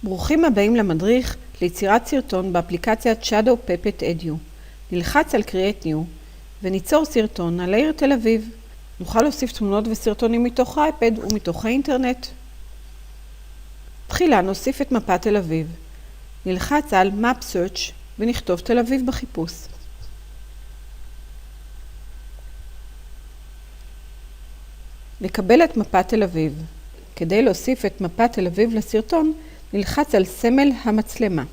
ברוכים הבאים למדריך ליצירת סרטון באפליקציית Shadow Puppet Edu. נלחץ על Create New וניצור סרטון על העיר תל אביב. נוכל להוסיף תמונות וסרטונים מתוך האייפד ומתוך האינטרנט. תחילה נוסיף את מפת תל אביב. נלחץ על Map Search ונכתוב תל אביב בחיפוש. נקבל את מפת תל אביב. כדי להוסיף את מפת תל אביב לסרטון, נלחץ על סמל המצלמה.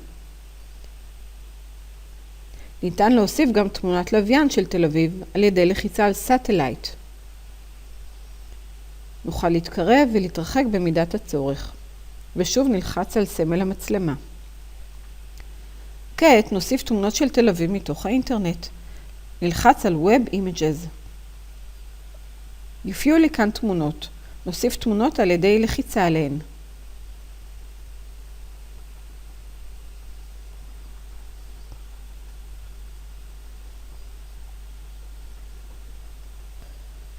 ניתן להוסיף גם תמונת לוויין של תל אביב על ידי לחיצה על Satellite. נוכל להתקרב ולהתרחק במידת הצורך. ושוב נלחץ על סמל המצלמה. כעת נוסיף תמונות של תל אביב מתוך האינטרנט. נלחץ על Web Images. יופיעו לי כאן תמונות. נוסיף תמונות על ידי לחיצה עליהן.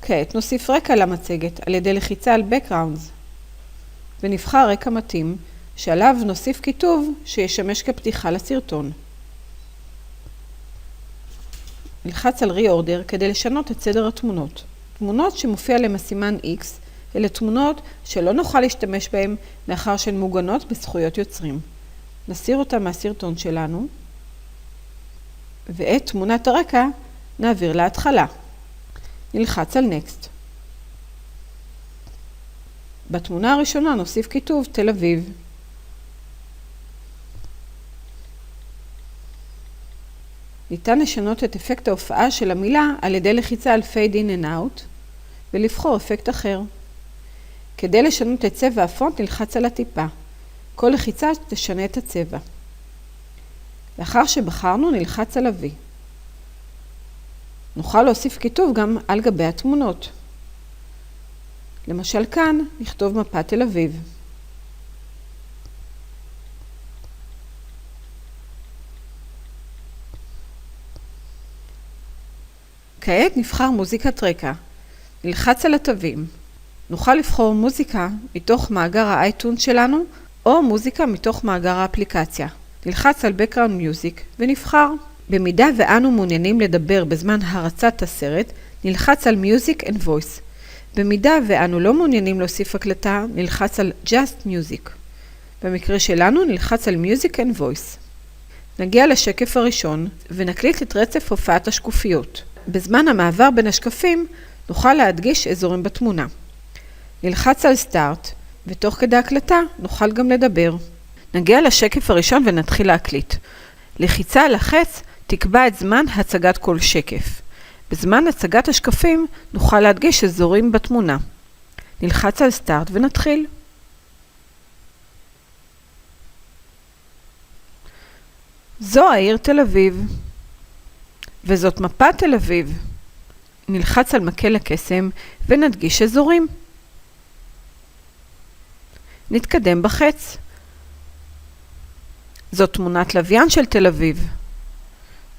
כעת נוסיף רקע למצגת על ידי לחיצה על Backgrounds, ונבחר רקע מתאים שעליו נוסיף כיתוב שישמש כפתיחה לסרטון. נלחץ על Reorder כדי לשנות את סדר התמונות. תמונות שמופיע להם הסימן X אלה תמונות שלא נוכל להשתמש בהן מאחר שהן מוגנות בזכויות יוצרים. נסיר אותן מהסרטון שלנו, ואת תמונת הרקע נעביר להתחלה. נלחץ על Next. בתמונה הראשונה נוסיף כיתוב תל אביב. ניתן לשנות את אפקט ההופעה של המילה על ידי לחיצה על Fade In and Out ולבחור אפקט אחר. כדי לשנות את צבע הפונט נלחץ על הטיפה. כל לחיצה תשנה את הצבע. לאחר שבחרנו נלחץ על ה-V. נוכל להוסיף כיתוב גם על גבי התמונות. למשל כאן נכתוב מפת תל אביב. כעת נבחר מוזיקת רקע. נלחץ על התווים. נוכל לבחור מוזיקה מתוך מאגר האייטונס שלנו או מוזיקה מתוך מאגר האפליקציה. נלחץ על Background Music ונבחר. במידה ואנו מעוניינים לדבר בזמן הרצת הסרט, נלחץ על Music and Voice. במידה ואנו לא מעוניינים להוסיף הקלטה, נלחץ על Just Music. במקרה שלנו נלחץ על Music and Voice. נגיע לשקף הראשון ונקליט את רצף הופעת השקופיות. בזמן המעבר בין השקפים נוכל להדגיש אזורים בתמונה. נלחץ על Start ותוך כדי הקלטה נוכל גם לדבר. נגיע לשקף הראשון ונתחיל להקליט. לחיצה על החץ תקבע את זמן הצגת כל שקף. בזמן הצגת השקפים נוכל להדגיש אזורים בתמונה. נלחץ על Start ונתחיל. זו העיר תל אביב. וזאת מפת תל אביב. נלחץ על מקל הקסם ונדגיש אזורים. נתקדם בחץ. זאת תמונת לוויין של תל אביב.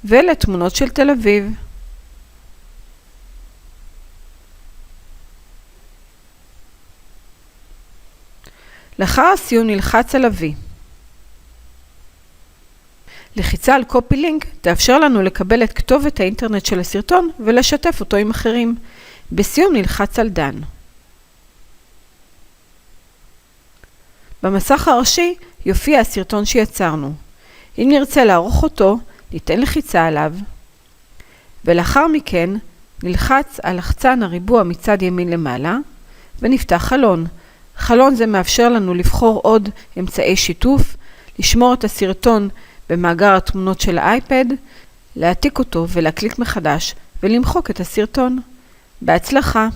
ואלה תמונות של תל אביב. לאחר הסיום נלחץ על ה-V. לחיצה על Copy Link תאפשר לנו לקבל את כתובת האינטרנט של הסרטון ולשתף אותו עם אחרים. בסיום נלחץ על Done. במסך הראשי יופיע הסרטון שיצרנו. אם נרצה לערוך אותו, ניתן לחיצה עליו. ולאחר מכן נלחץ על לחצן הריבוע מצד ימין למעלה ונפתח חלון. חלון זה מאפשר לנו לבחור עוד אמצעי שיתוף, לשמור את הסרטון במאגר התמונות של האייפד, להעתיק אותו ולהקליט מחדש ולמחוק את הסרטון. בהצלחה!